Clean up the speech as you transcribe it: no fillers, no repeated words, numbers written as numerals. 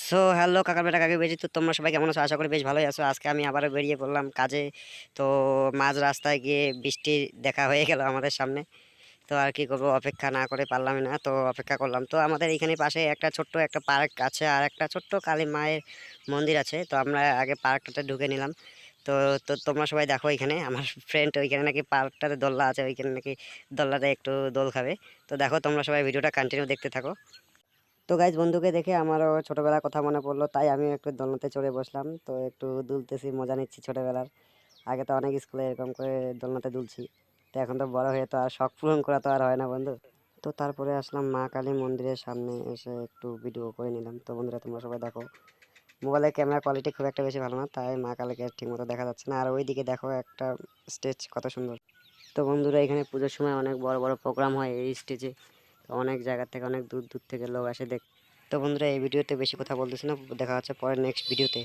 So hello কাকার বেটা কাকি বেজি, তো তোমরা সবাই কেমন আছো? আশা করি বেশ ভালোই আছো। আজকে আমি আবারও বেরিয়ে পড়লাম কাজে। তো মাঝ রাস্তায় গিয়ে বৃষ্টি দেখা হয়ে গেল আমাদের সামনে। তো আর কি করবো, অপেক্ষা না করে পারলামই না, তো অপেক্ষা করলাম। তো আমাদের এখানে পাশে একটা ছোট্ট একটা পার্ক আছে আর একটা ছোট্ট কালী মায়ের মন্দির আছে। তো আমরা আগে পার্কটাতে ঢুকে নিলাম। তো তো তোমরা সবাই দেখো, এখানে আমার ফ্রেন্ড ওইখানে নাকি পার্কটাতে দোলনা আছে, ওইখানে নাকি দোলনাতে একটু দোল খাবে। তো দেখো তোমরা সবাই ভিডিওটা কন্টিনিউ দেখতে থাকো। তো গাইজ, বন্ধুকে দেখে আমারও ছোটবেলার কথা মনে পড়লো, তাই আমি একটু দোলনাতে চড়ে বসলাম। তো একটু দুলতেছি, মজা নিচ্ছি ছোটবেলার। আগে তো অনেক স্কুলে এরকম করে দোলনাতে দুলছি। তো এখন তো বড় হয়ে তো আর শখ পূরণ করা তো আর হয় না বন্ধু। তো তারপরে আসলাম মা কালী মন্দিরের সামনে, এসে একটু ভিডিও করে নিলাম। তো বন্ধুরা তোমরা সবাই দেখো, মোবাইলের ক্যামেরা কোয়ালিটি খুব একটা বেশি ভালো না, তাই মা কালীকে ঠিক মতো দেখা যাচ্ছে না। আর ওইদিকে দেখো একটা স্টেজ কত সুন্দর। তো বন্ধুরা, এখানে পুজোর সময় অনেক বড় বড় প্রোগ্রাম হয় এই স্টেজে। তো অনেক জায়গা থেকে, অনেক দূর দূর থেকে লোক আসে দেখ। তো বন্ধুরা, এই ভিডিওতে বেশি কথা বলতেছি না, দেখা হচ্ছে পরে নেক্সট ভিডিওতে।